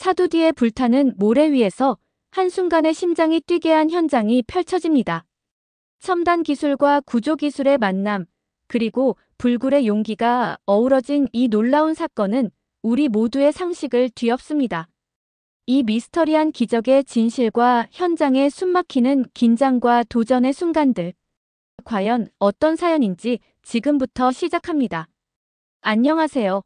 사두 뒤에 불타는 모래 위에서 한순간에 심장이 뛰게 한 현장이 펼쳐집니다. 첨단 기술과 구조 기술의 만남, 그리고 불굴의 용기가 어우러진 이 놀라운 사건은 우리 모두의 상식을 뒤엎습니다. 이 미스터리한 기적의 진실과 현장에 숨막히는 긴장과 도전의 순간들. 과연 어떤 사연인지 지금부터 시작합니다. 안녕하세요.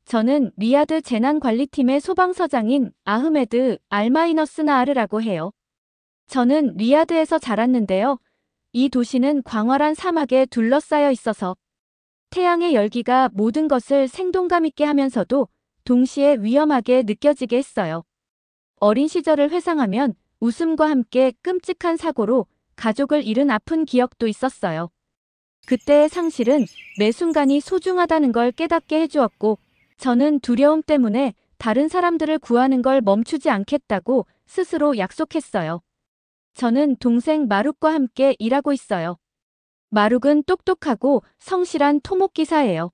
저는 리야드 재난관리팀의 소방서장인 아흐메드 알마이너스나하르라고 해요. 저는 리야드에서 자랐는데요. 이 도시는 광활한 사막에 둘러싸여 있어서 태양의 열기가 모든 것을 생동감 있게 하면서도 동시에 위험하게 느껴지게 했어요. 어린 시절을 회상하면 웃음과 함께 끔찍한 사고로 가족을 잃은 아픈 기억도 있었어요. 그때의 상실은 매 순간이 소중하다는 걸 깨닫게 해주었고, 저는 두려움 때문에 다른 사람들을 구하는 걸 멈추지 않겠다고 스스로 약속했어요. 저는 동생 마룩과 함께 일하고 있어요. 마룩은 똑똑하고 성실한 토목기사예요.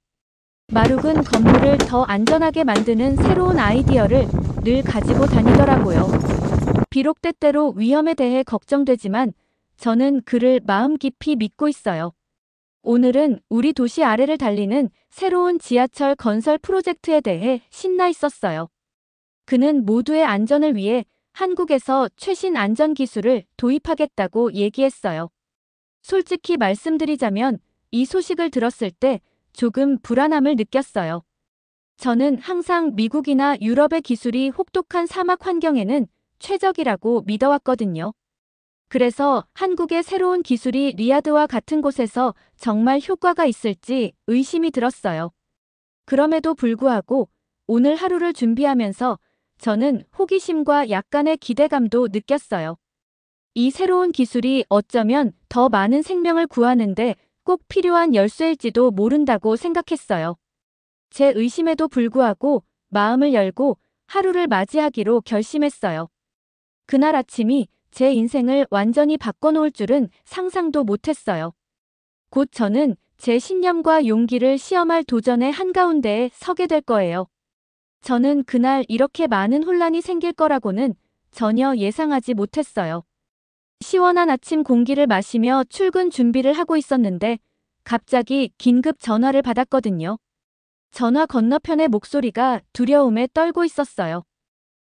마룩은 건물을 더 안전하게 만드는 새로운 아이디어를 늘 가지고 다니더라고요. 비록 때때로 위험에 대해 걱정되지만 저는 그를 마음 깊이 믿고 있어요. 오늘은 우리 도시 아래를 달리는 새로운 지하철 건설 프로젝트에 대해 신나 있었어요. 그는 모두의 안전을 위해 한국에서 최신 안전 기술을 도입하겠다고 얘기했어요. 솔직히 말씀드리자면 이 소식을 들었을 때 조금 불안함을 느꼈어요. 저는 항상 미국이나 유럽의 기술이 혹독한 사막 환경에는 최적이라고 믿어왔거든요. 그래서 한국의 새로운 기술이 리야드와 같은 곳에서 정말 효과가 있을지 의심이 들었어요. 그럼에도 불구하고 오늘 하루를 준비하면서 저는 호기심과 약간의 기대감도 느꼈어요. 이 새로운 기술이 어쩌면 더 많은 생명을 구하는데 꼭 필요한 열쇠일지도 모른다고 생각했어요. 제 의심에도 불구하고 마음을 열고 하루를 맞이하기로 결심했어요. 그날 아침이 제 인생을 완전히 바꿔놓을 줄은 상상도 못했어요. 곧 저는 제 신념과 용기를 시험할 도전의 한가운데에 서게 될 거예요. 저는 그날 이렇게 많은 혼란이 생길 거라고는 전혀 예상하지 못했어요. 시원한 아침 공기를 마시며 출근 준비를 하고 있었는데 갑자기 긴급 전화를 받았거든요. 전화 건너편의 목소리가 두려움에 떨고 있었어요.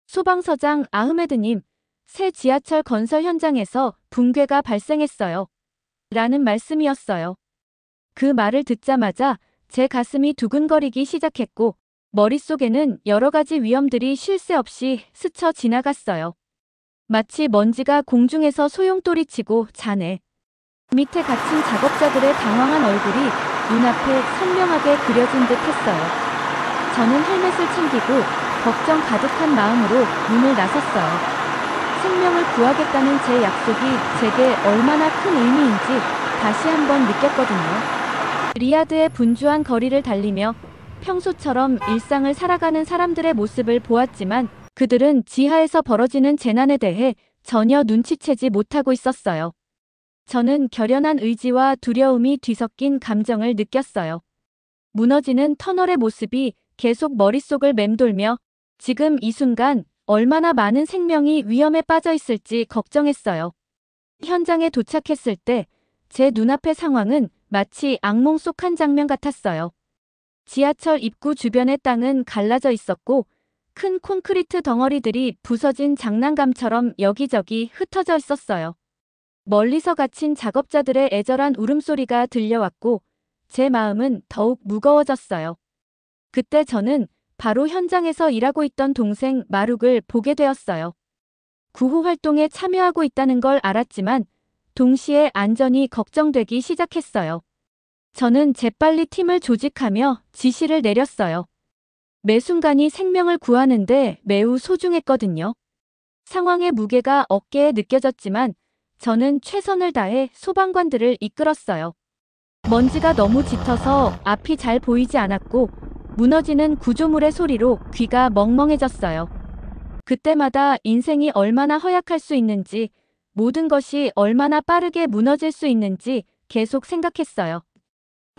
소방서장 아흐메드님, 새 지하철 건설 현장에서 붕괴가 발생했어요. 라는 말씀이었어요. 그 말을 듣자마자 제 가슴이 두근거리기 시작했고 머릿속에는 여러 가지 위험들이 쉴 새 없이 스쳐 지나갔어요. 마치 먼지가 공중에서 소용돌이치고 잔해 밑에 갇힌 작업자들의 당황한 얼굴이 눈앞에 선명하게 그려진 듯 했어요. 저는 헬멧을 챙기고 걱정 가득한 마음으로 문을 나섰어요. 생명을 구하겠다는 제 약속이 제게 얼마나 큰 의미인지 다시 한번 느꼈거든요. 리야드의 분주한 거리를 달리며 평소처럼 일상을 살아가는 사람들의 모습을 보았지만 그들은 지하에서 벌어지는 재난에 대해 전혀 눈치채지 못하고 있었어요. 저는 결연한 의지와 두려움이 뒤섞인 감정을 느꼈어요. 무너지는 터널의 모습이 계속 머릿속을 맴돌며 지금 이 순간 얼마나 많은 생명이 위험에 빠져 있을지 걱정했어요. 현장에 도착했을 때 제 눈앞의 상황은 마치 악몽 속 한 장면 같았어요. 지하철 입구 주변의 땅은 갈라져 있었고 큰 콘크리트 덩어리들이 부서진 장난감처럼 여기저기 흩어져 있었어요. 멀리서 갇힌 작업자들의 애절한 울음소리가 들려왔고 제 마음은 더욱 무거워졌어요. 그때 저는 바로 현장에서 일하고 있던 동생 마룩을 보게 되었어요. 구호 활동에 참여하고 있다는 걸 알았지만 동시에 안전이 걱정되기 시작했어요. 저는 재빨리 팀을 조직하며 지시를 내렸어요. 매 순간이 생명을 구하는데 매우 소중했거든요. 상황의 무게가 어깨에 느껴졌지만 저는 최선을 다해 소방관들을 이끌었어요. 먼지가 너무 짙어서 앞이 잘 보이지 않았고 무너지는 구조물의 소리로 귀가 멍멍해졌어요. 그때마다 인생이 얼마나 허약할 수 있는지, 모든 것이 얼마나 빠르게 무너질 수 있는지 계속 생각했어요.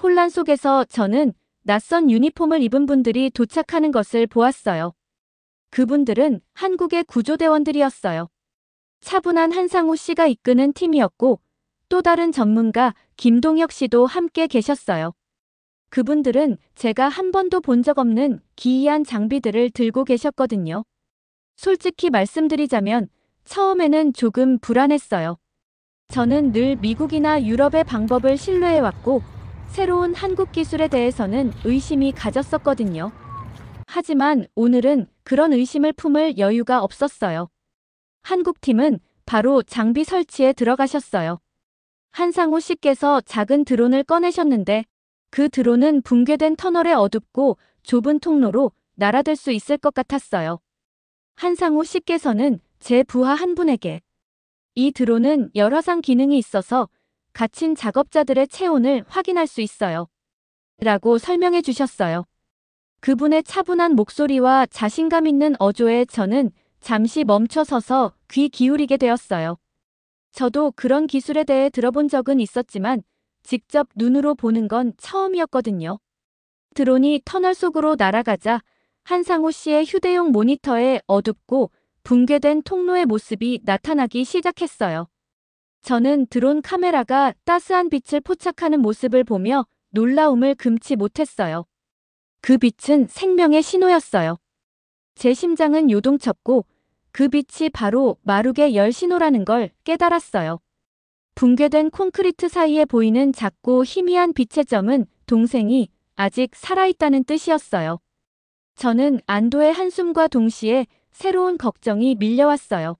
혼란 속에서 저는 낯선 유니폼을 입은 분들이 도착하는 것을 보았어요. 그분들은 한국의 구조대원들이었어요. 차분한 한상우 씨가 이끄는 팀이었고 또 다른 전문가 김동혁 씨도 함께 계셨어요. 그분들은 제가 한 번도 본 적 없는 기이한 장비들을 들고 계셨거든요. 솔직히 말씀드리자면 처음에는 조금 불안했어요. 저는 늘 미국이나 유럽의 방법을 신뢰해왔고 새로운 한국 기술에 대해서는 의심이 가졌었거든요. 하지만 오늘은 그런 의심을 품을 여유가 없었어요. 한국 팀은 바로 장비 설치에 들어가셨어요. 한상우 씨께서 작은 드론을 꺼내셨는데 그 드론은 붕괴된 터널의 어둡고 좁은 통로로 날아들 수 있을 것 같았어요. 한상우 씨께서는 제 부하 한 분에게 이 드론은 열화상 기능이 있어서 갇힌 작업자들의 체온을 확인할 수 있어요. 라고 설명해 주셨어요. 그분의 차분한 목소리와 자신감 있는 어조에 저는 잠시 멈춰서서 귀 기울이게 되었어요. 저도 그런 기술에 대해 들어본 적은 있었지만 직접 눈으로 보는 건 처음이었거든요. 드론이 터널 속으로 날아가자 한상우 씨의 휴대용 모니터에 어둡고 붕괴된 통로의 모습이 나타나기 시작했어요. 저는 드론 카메라가 따스한 빛을 포착하는 모습을 보며 놀라움을 금치 못했어요. 그 빛은 생명의 신호였어요. 제 심장은 요동쳤고 그 빛이 바로 마룩의 열 신호라는 걸 깨달았어요. 붕괴된 콘크리트 사이에 보이는 작고 희미한 빛의 점은 동생이 아직 살아있다는 뜻이었어요. 저는 안도의 한숨과 동시에 새로운 걱정이 밀려왔어요.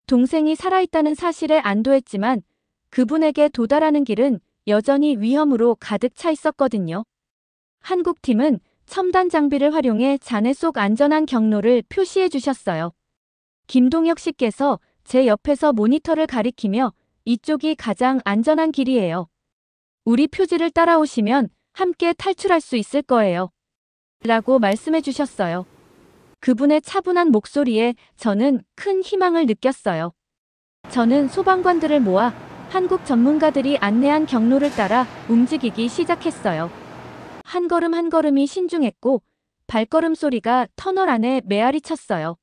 동생이 살아있다는 사실에 안도했지만 그분에게 도달하는 길은 여전히 위험으로 가득 차 있었거든요. 한국팀은 첨단 장비를 활용해 잔해 속 안전한 경로를 표시해 주셨어요. 김동혁 씨께서 제 옆에서 모니터를 가리키며 이쪽이 가장 안전한 길이에요. 우리 표지를 따라오시면 함께 탈출할 수 있을 거예요. 라고 말씀해 주셨어요. 그분의 차분한 목소리에 저는 큰 희망을 느꼈어요. 저는 소방관들을 모아 한국 전문가들이 안내한 경로를 따라 움직이기 시작했어요. 한 걸음 한 걸음이 신중했고 발걸음 소리가 터널 안에 메아리 쳤어요.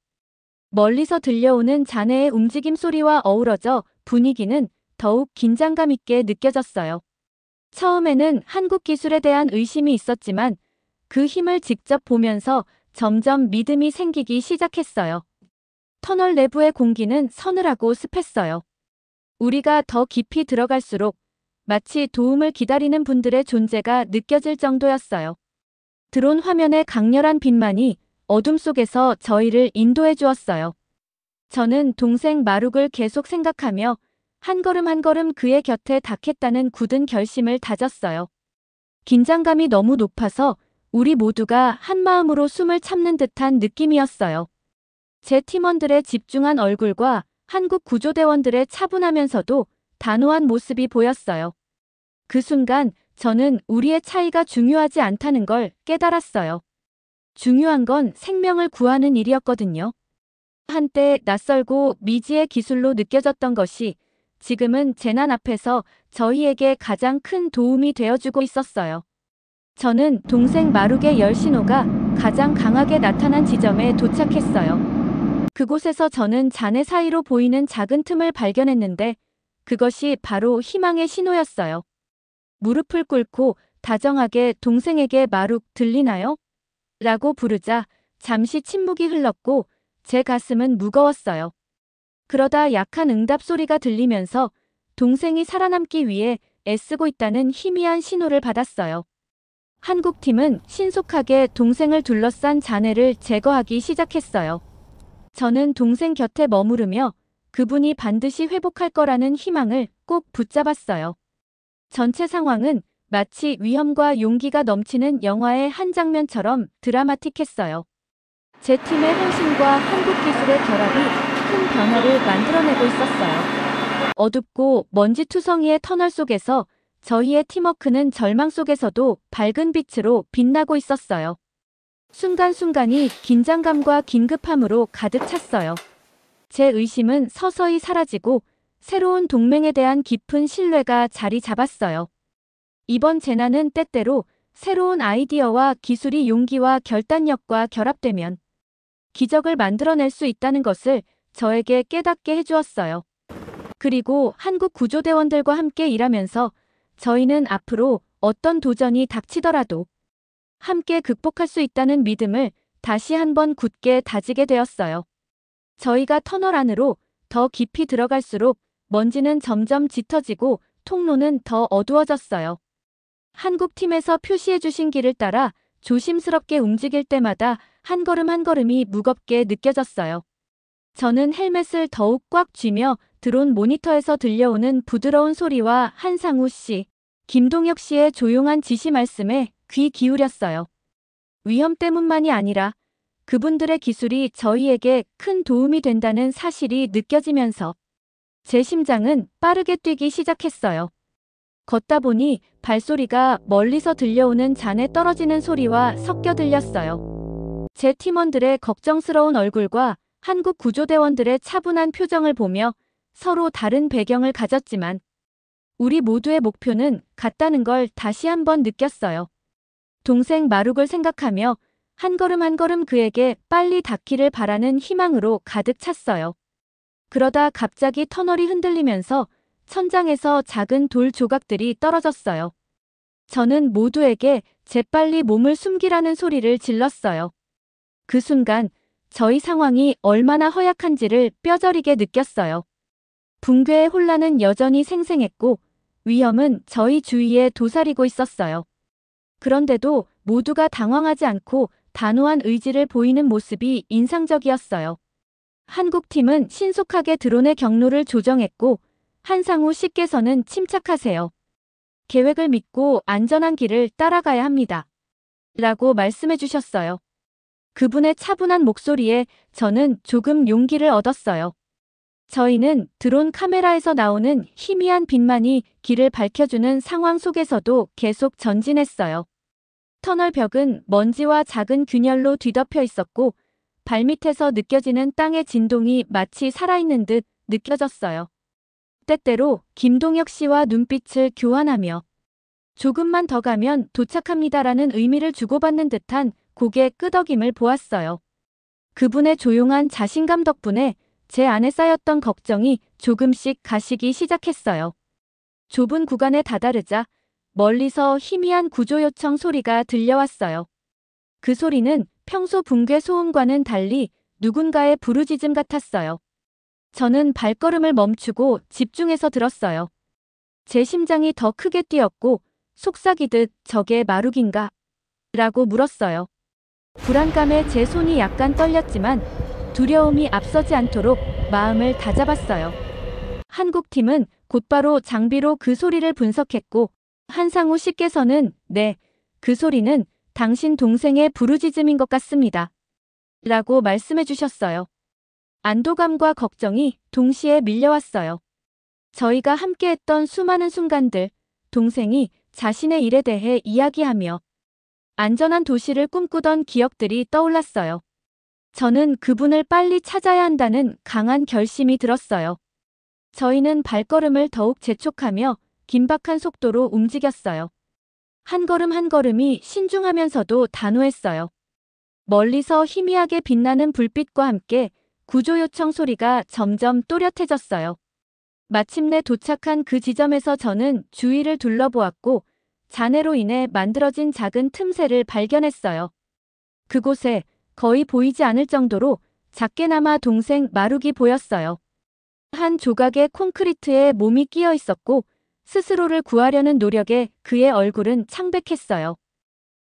멀리서 들려오는 자네의 움직임 소리와 어우러져 분위기는 더욱 긴장감 있게 느껴졌어요. 처음에는 한국 기술에 대한 의심이 있었지만 그 힘을 직접 보면서 점점 믿음이 생기기 시작했어요. 터널 내부의 공기는 서늘하고 습했어요. 우리가 더 깊이 들어갈수록 마치 도움을 기다리는 분들의 존재가 느껴질 정도였어요. 드론 화면의 강렬한 빛만이 어둠 속에서 저희를 인도해 주었어요. 저는 동생 마룩을 계속 생각하며 한 걸음 한 걸음 그의 곁에 닿겠다는 굳은 결심을 다졌어요. 긴장감이 너무 높아서 우리 모두가 한마음으로 숨을 참는 듯한 느낌이었어요. 제 팀원들의 집중한 얼굴과 한국 구조대원들의 차분하면서도 단호한 모습이 보였어요. 그 순간 저는 우리의 차이가 중요하지 않다는 걸 깨달았어요. 중요한 건 생명을 구하는 일이었거든요. 한때 낯설고 미지의 기술로 느껴졌던 것이 지금은 재난 앞에서 저희에게 가장 큰 도움이 되어주고 있었어요. 저는 동생 마룩의 열 신호가 가장 강하게 나타난 지점에 도착했어요. 그곳에서 저는 잔해 사이로 보이는 작은 틈을 발견했는데 그것이 바로 희망의 신호였어요. 무릎을 꿇고 다정하게 동생에게 마룩 들리나요? 라고 부르자 잠시 침묵이 흘렀고 제 가슴은 무거웠어요. 그러다 약한 응답 소리가 들리면서 동생이 살아남기 위해 애쓰고 있다는 희미한 신호를 받았어요. 한국팀은 신속하게 동생을 둘러싼 잔해를 제거하기 시작했어요. 저는 동생 곁에 머무르며 그분이 반드시 회복할 거라는 희망을 꼭 붙잡았어요. 전체 상황은 마치 위험과 용기가 넘치는 영화의 한 장면처럼 드라마틱했어요. 제 팀의 헌신과 한국 기술의 결합이 큰 변화를 만들어내고 있었어요. 어둡고 먼지투성이의 터널 속에서 저희의 팀워크는 절망 속에서도 밝은 빛으로 빛나고 있었어요. 순간순간이 긴장감과 긴급함으로 가득 찼어요. 제 의심은 서서히 사라지고 새로운 동맹에 대한 깊은 신뢰가 자리 잡았어요. 이번 재난은 때때로 새로운 아이디어와 기술이 용기와 결단력과 결합되면 기적을 만들어낼 수 있다는 것을 저에게 깨닫게 해주었어요. 그리고 한국 구조대원들과 함께 일하면서 저희는 앞으로 어떤 도전이 닥치더라도 함께 극복할 수 있다는 믿음을 다시 한번 굳게 다지게 되었어요. 저희가 터널 안으로 더 깊이 들어갈수록 먼지는 점점 짙어지고 통로는 더 어두워졌어요. 한국팀에서 표시해 주신 길을 따라 조심스럽게 움직일 때마다 한 걸음 한 걸음이 무겁게 느껴졌어요. 저는 헬멧을 더욱 꽉 쥐며 드론 모니터에서 들려오는 부드러운 소리와 한상우 씨, 김동혁 씨의 조용한 지시 말씀에 귀 기울였어요. 위험 때문만이 아니라 그분들의 기술이 저희에게 큰 도움이 된다는 사실이 느껴지면서 제 심장은 빠르게 뛰기 시작했어요. 걷다 보니 발소리가 멀리서 들려오는 잔에 떨어지는 소리와 섞여 들렸어요. 제 팀원들의 걱정스러운 얼굴과 한국 구조대원들의 차분한 표정을 보며 서로 다른 배경을 가졌지만 우리 모두의 목표는 같다는 걸 다시 한번 느꼈어요. 동생 마룩을 생각하며 한 걸음 한 걸음 그에게 빨리 닿기를 바라는 희망으로 가득 찼어요. 그러다 갑자기 터널이 흔들리면서 천장에서 작은 돌 조각들이 떨어졌어요. 저는 모두에게 재빨리 몸을 숨기라는 소리를 질렀어요. 그 순간 저희 상황이 얼마나 허약한지를 뼈저리게 느꼈어요. 붕괴의 혼란은 여전히 생생했고 위험은 저희 주위에 도사리고 있었어요. 그런데도 모두가 당황하지 않고 단호한 의지를 보이는 모습이 인상적이었어요. 한국팀은 신속하게 드론의 경로를 조정했고 한상우 씨께서는 침착하세요. 계획을 믿고 안전한 길을 따라가야 합니다. 라고 말씀해 주셨어요. 그분의 차분한 목소리에 저는 조금 용기를 얻었어요. 저희는 드론 카메라에서 나오는 희미한 빛만이 길을 밝혀주는 상황 속에서도 계속 전진했어요. 터널 벽은 먼지와 작은 균열로 뒤덮여 있었고 발밑에서 느껴지는 땅의 진동이 마치 살아있는 듯 느껴졌어요. 때때로 김동혁 씨와 눈빛을 교환하며 조금만 더 가면 도착합니다라는 의미를 주고받는 듯한 고개 끄덕임을 보았어요. 그분의 조용한 자신감 덕분에 제 안에 쌓였던 걱정이 조금씩 가시기 시작했어요. 좁은 구간에 다다르자 멀리서 희미한 구조 요청 소리가 들려왔어요. 그 소리는 평소 붕괴 소음과는 달리 누군가의 부르짖음 같았어요. 저는 발걸음을 멈추고 집중해서 들었어요. 제 심장이 더 크게 뛰었고 속삭이듯 저게 마룩인가? 라고 물었어요. 불안감에 제 손이 약간 떨렸지만 두려움이 앞서지 않도록 마음을 다잡았어요. 한국팀은 곧바로 장비로 그 소리를 분석했고 한상우 씨께서는 네, 그 소리는 당신 동생의 부르짖음인 것 같습니다. 라고 말씀해 주셨어요. 안도감과 걱정이 동시에 밀려왔어요. 저희가 함께했던 수많은 순간들, 동생이 자신의 일에 대해 이야기하며 안전한 도시를 꿈꾸던 기억들이 떠올랐어요. 저는 그분을 빨리 찾아야 한다는 강한 결심이 들었어요. 저희는 발걸음을 더욱 재촉하며 긴박한 속도로 움직였어요. 한 걸음 한 걸음이 신중하면서도 단호했어요. 멀리서 희미하게 빛나는 불빛과 함께 구조 요청 소리가 점점 또렷해졌어요. 마침내 도착한 그 지점에서 저는 주위를 둘러보았고 잔해로 인해 만들어진 작은 틈새를 발견했어요. 그곳에 거의 보이지 않을 정도로 작게나마 동생 마룩이 보였어요. 한 조각의 콘크리트에 몸이 끼어 있었고 스스로를 구하려는 노력에 그의 얼굴은 창백했어요.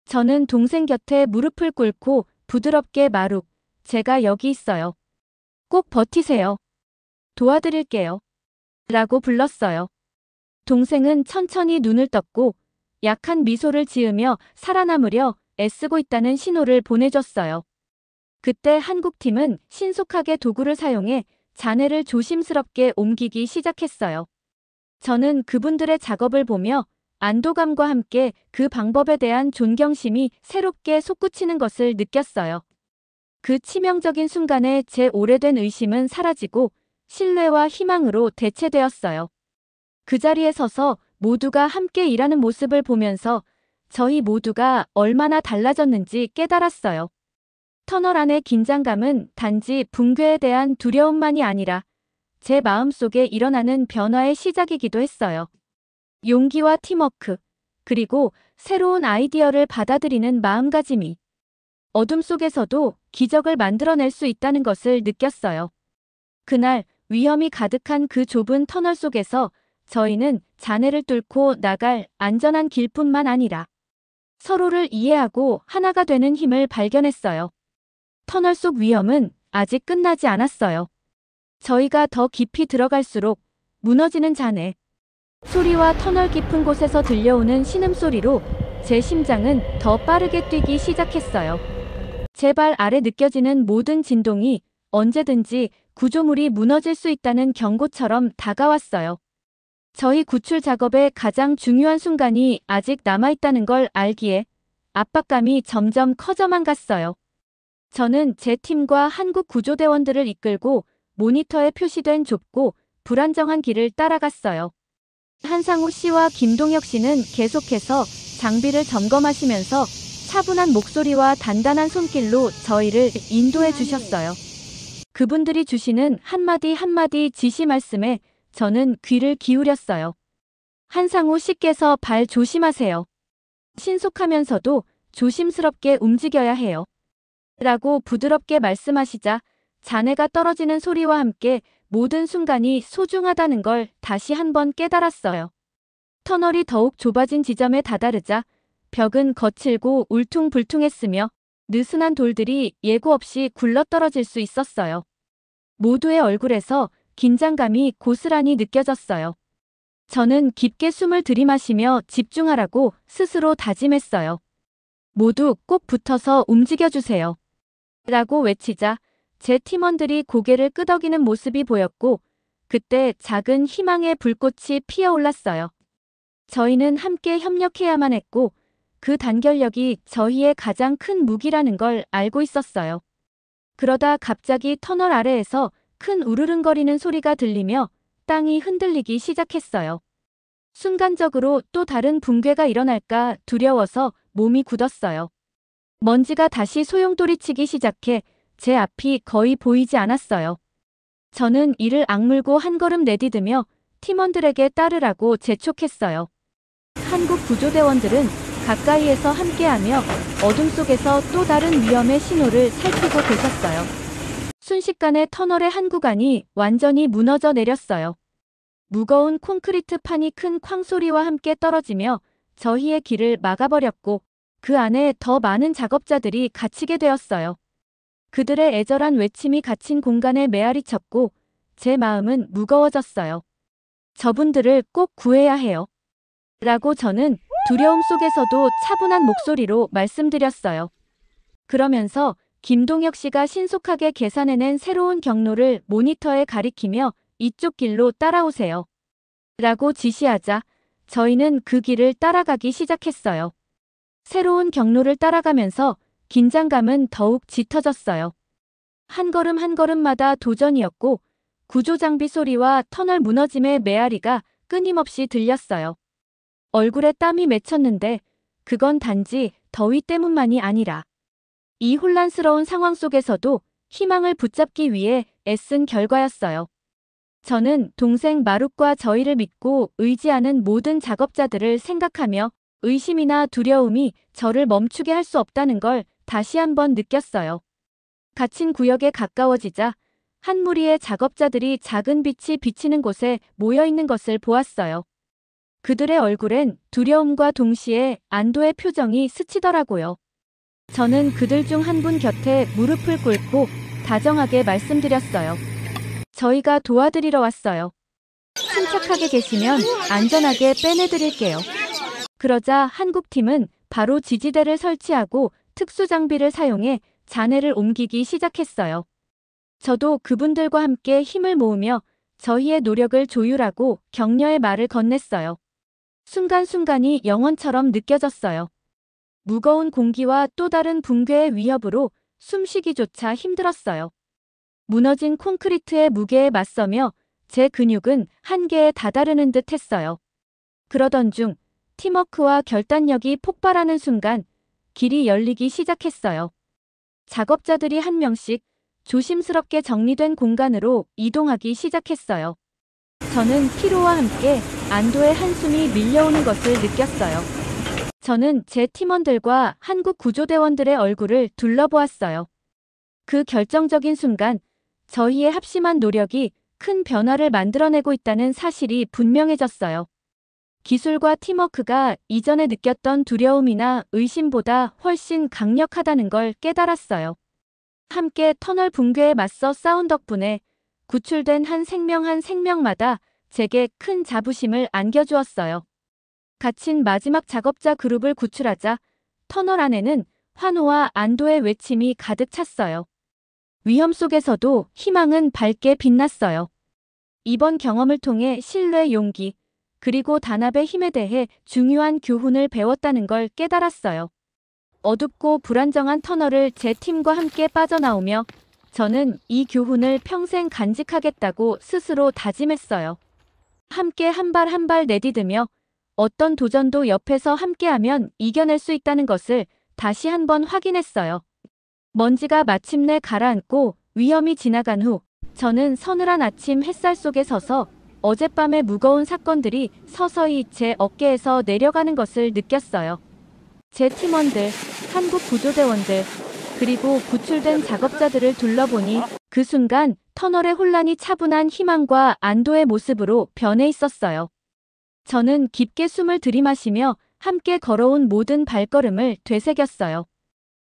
저는 동생 곁에 무릎을 꿇고 부드럽게 마룩, 제가 여기 있어요. 꼭 버티세요. 도와드릴게요. 라고 불렀어요. 동생은 천천히 눈을 떴고 약한 미소를 지으며 살아남으려 애쓰고 있다는 신호를 보내줬어요. 그때 한국팀은 신속하게 도구를 사용해 잔해를 조심스럽게 옮기기 시작했어요. 저는 그분들의 작업을 보며 안도감과 함께 그 방법에 대한 존경심이 새롭게 솟구치는 것을 느꼈어요. 그 치명적인 순간에 제 오래된 의심은 사라지고 신뢰와 희망으로 대체되었어요. 그 자리에 서서 모두가 함께 일하는 모습을 보면서 저희 모두가 얼마나 달라졌는지 깨달았어요. 터널 안의 긴장감은 단지 붕괴에 대한 두려움만이 아니라 제 마음속에 일어나는 변화의 시작이기도 했어요. 용기와 팀워크, 그리고 새로운 아이디어를 받아들이는 마음가짐이 어둠 속에서도 기적을 만들어낼 수 있다는 것을 느꼈어요. 그날 위험이 가득한 그 좁은 터널 속에서 저희는 잔해를 뚫고 나갈 안전한 길뿐만 아니라 서로를 이해하고 하나가 되는 힘을 발견했어요. 터널 속 위험은 아직 끝나지 않았어요. 저희가 더 깊이 들어갈수록 무너지는 잔해, 소리와 터널 깊은 곳에서 들려오는 신음소리로 제 심장은 더 빠르게 뛰기 시작했어요. 제 발 아래 느껴지는 모든 진동이 언제든지 구조물이 무너질 수 있다는 경고처럼 다가왔어요. 저희 구출 작업의 가장 중요한 순간이 아직 남아있다는 걸 알기에 압박감이 점점 커져만 갔어요. 저는 제 팀과 한국 구조대원들을 이끌고 모니터에 표시된 좁고 불안정한 길을 따라갔어요. 한상우 씨와 김동혁 씨는 계속해서 장비를 점검하시면서 차분한 목소리와 단단한 손길로 저희를 인도해 주셨어요. 그분들이 주시는 한마디 한마디 지시 말씀에 저는 귀를 기울였어요. 한상우 씨께서 발 조심하세요. 신속하면서도 조심스럽게 움직여야 해요. 라고 부드럽게 말씀하시자 잔해가 떨어지는 소리와 함께 모든 순간이 소중하다는 걸 다시 한번 깨달았어요. 터널이 더욱 좁아진 지점에 다다르자 벽은 거칠고 울퉁불퉁했으며 느슨한 돌들이 예고 없이 굴러떨어질 수 있었어요. 모두의 얼굴에서 긴장감이 고스란히 느껴졌어요. 저는 깊게 숨을 들이마시며 집중하라고 스스로 다짐했어요. 모두 꼭 붙어서 움직여주세요. 라고 외치자 제 팀원들이 고개를 끄덕이는 모습이 보였고 그때 작은 희망의 불꽃이 피어올랐어요. 저희는 함께 협력해야만 했고 그 단결력이 저희의 가장 큰 무기라는 걸 알고 있었어요. 그러다 갑자기 터널 아래에서 큰 우르릉거리는 소리가 들리며 땅이 흔들리기 시작했어요. 순간적으로 또 다른 붕괴가 일어날까 두려워서 몸이 굳었어요. 먼지가 다시 소용돌이치기 시작해 제 앞이 거의 보이지 않았어요. 저는 이를 악물고 한 걸음 내디디며 팀원들에게 따르라고 재촉했어요. 한국 구조대원들은 가까이에서 함께하며 어둠 속에서 또 다른 위험의 신호를 살피고 계셨어요. 순식간에 터널의 한 구간이 완전히 무너져 내렸어요. 무거운 콘크리트 판이 큰 쾅소리와 함께 떨어지며 저희의 길을 막아버렸고 그 안에 더 많은 작업자들이 갇히게 되었어요. 그들의 애절한 외침이 갇힌 공간에 메아리 쳤고 제 마음은 무거워졌어요. 저분들을 꼭 구해야 해요. 라고 저는 두려움 속에서도 차분한 목소리로 말씀드렸어요. 그러면서 김동혁 씨가 신속하게 계산해낸 새로운 경로를 모니터에 가리키며 이쪽 길로 따라오세요. 라고 지시하자 저희는 그 길을 따라가기 시작했어요. 새로운 경로를 따라가면서 긴장감은 더욱 짙어졌어요. 한 걸음 한 걸음마다 도전이었고 구조장비 소리와 터널 무너짐의 메아리가 끊임없이 들렸어요. 얼굴에 땀이 맺혔는데 그건 단지 더위 때문만이 아니라 이 혼란스러운 상황 속에서도 희망을 붙잡기 위해 애쓴 결과였어요. 저는 동생 마룩과 저희를 믿고 의지하는 모든 작업자들을 생각하며 의심이나 두려움이 저를 멈추게 할 수 없다는 걸 다시 한번 느꼈어요. 갇힌 구역에 가까워지자 한 무리의 작업자들이 작은 빛이 비치는 곳에 모여 있는 것을 보았어요. 그들의 얼굴엔 두려움과 동시에 안도의 표정이 스치더라고요. 저는 그들 중 한 분 곁에 무릎을 꿇고 다정하게 말씀드렸어요. 저희가 도와드리러 왔어요. 침착하게 계시면 안전하게 빼내드릴게요. 그러자 한국팀은 바로 지지대를 설치하고 특수장비를 사용해 잔해를 옮기기 시작했어요. 저도 그분들과 함께 힘을 모으며 저희의 노력을 조율하고 격려의 말을 건넸어요. 순간순간이 영원처럼 느껴졌어요. 무거운 공기와 또 다른 붕괴의 위협으로 숨쉬기조차 힘들었어요. 무너진 콘크리트의 무게에 맞서며 제 근육은 한계에 다다르는 듯 했어요. 그러던 중 팀워크와 결단력이 폭발하는 순간 길이 열리기 시작했어요. 작업자들이 한 명씩 조심스럽게 정리된 공간으로 이동하기 시작했어요. 저는 피로와 함께 안도의 한숨이 밀려오는 것을 느꼈어요. 저는 제 팀원들과 한국 구조대원들의 얼굴을 둘러보았어요. 그 결정적인 순간 저희의 합심한 노력이 큰 변화를 만들어내고 있다는 사실이 분명해졌어요. 기술과 팀워크가 이전에 느꼈던 두려움이나 의심보다 훨씬 강력하다는 걸 깨달았어요. 함께 터널 붕괴에 맞서 싸운 덕분에 구출된 한 생명마다 제게 큰 자부심을 안겨주었어요. 갇힌 마지막 작업자 그룹을 구출하자 터널 안에는 환호와 안도의 외침이 가득 찼어요. 위험 속에서도 희망은 밝게 빛났어요. 이번 경험을 통해 신뢰, 용기, 그리고 단합의 힘에 대해 중요한 교훈을 배웠다는 걸 깨달았어요. 어둡고 불안정한 터널을 제 팀과 함께 빠져나오며 저는 이 교훈을 평생 간직하겠다고 스스로 다짐했어요. 함께 한 발 한 발 내디디며 어떤 도전도 옆에서 함께하면 이겨낼 수 있다는 것을 다시 한번 확인했어요. 먼지가 마침내 가라앉고 위험이 지나간 후 저는 서늘한 아침 햇살 속에 서서 어젯밤의 무거운 사건들이 서서히 제 어깨에서 내려가는 것을 느꼈어요. 제 팀원들, 한국 구조대원들, 그리고 구출된 작업자들을 둘러보니 그 순간 터널의 혼란이 차분한 희망과 안도의 모습으로 변해 있었어요. 저는 깊게 숨을 들이마시며 함께 걸어온 모든 발걸음을 되새겼어요.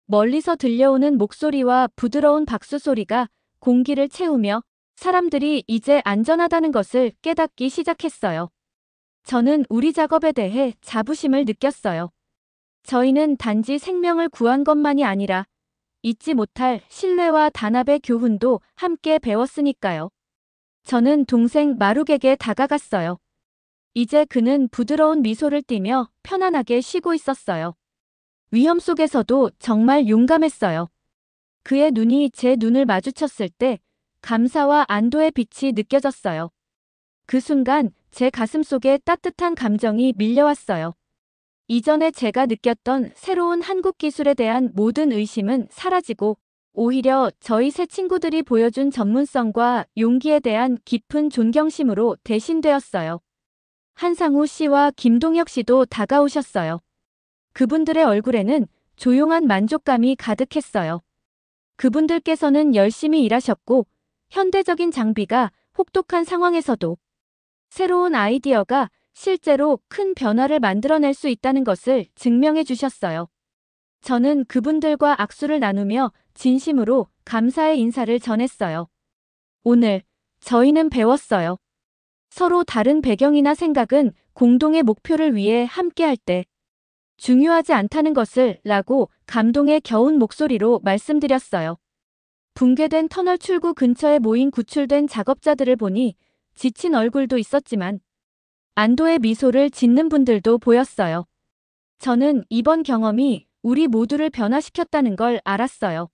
멀리서 들려오는 목소리와 부드러운 박수 소리가 공기를 채우며 사람들이 이제 안전하다는 것을 깨닫기 시작했어요. 저는 우리 작업에 대해 자부심을 느꼈어요. 저희는 단지 생명을 구한 것만이 아니라 잊지 못할 신뢰와 단합의 교훈도 함께 배웠으니까요. 저는 동생 마룩에게 다가갔어요. 이제 그는 부드러운 미소를 띠며 편안하게 쉬고 있었어요. 위험 속에서도 정말 용감했어요. 그의 눈이 제 눈을 마주쳤을 때 감사와 안도의 빛이 느껴졌어요. 그 순간 제 가슴속에 따뜻한 감정이 밀려왔어요. 이전에 제가 느꼈던 새로운 한국 기술에 대한 모든 의심은 사라지고 오히려 저희 새 친구들이 보여준 전문성과 용기에 대한 깊은 존경심으로 대신되었어요. 한상우 씨와 김동혁 씨도 다가오셨어요. 그분들의 얼굴에는 조용한 만족감이 가득했어요. 그분들께서는 열심히 일하셨고 현대적인 장비가 혹독한 상황에서도 새로운 아이디어가 실제로 큰 변화를 만들어낼 수 있다는 것을 증명해 주셨어요. 저는 그분들과 악수를 나누며 진심으로 감사의 인사를 전했어요. 오늘 저희는 배웠어요. 서로 다른 배경이나 생각은 공동의 목표를 위해 함께할 때 중요하지 않다는 것을 라고 감동의 겨운 목소리로 말씀드렸어요. 붕괴된 터널 출구 근처에 모인 구출된 작업자들을 보니 지친 얼굴도 있었지만 안도의 미소를 짓는 분들도 보였어요. 저는 이번 경험이 우리 모두를 변화시켰다는 걸 알았어요.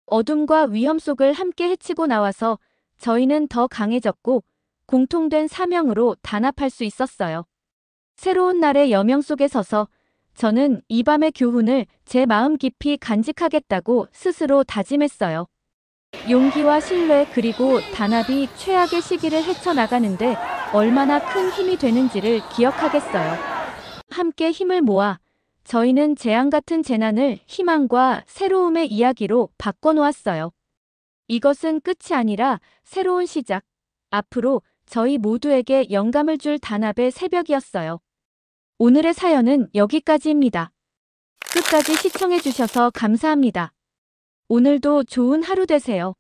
어둠과 위험 속을 함께 헤치고 나와서 저희는 더 강해졌고 공통된 사명으로 단합할 수 있었어요. 새로운 날의 여명 속에 서서 저는 이 밤의 교훈을 제 마음 깊이 간직하겠다고 스스로 다짐했어요. 용기와 신뢰 그리고 단합이 최악의 시기를 헤쳐나가는데 얼마나 큰 힘이 되는지를 기억하겠어요. 함께 힘을 모아 저희는 재앙 같은 재난을 희망과 새로움의 이야기로 바꿔놓았어요. 이것은 끝이 아니라 새로운 시작, 앞으로 저희 모두에게 영감을 줄 단합의 새벽이었어요. 오늘의 사연은 여기까지입니다. 끝까지 시청해주셔서 감사합니다. 오늘도 좋은 하루 되세요.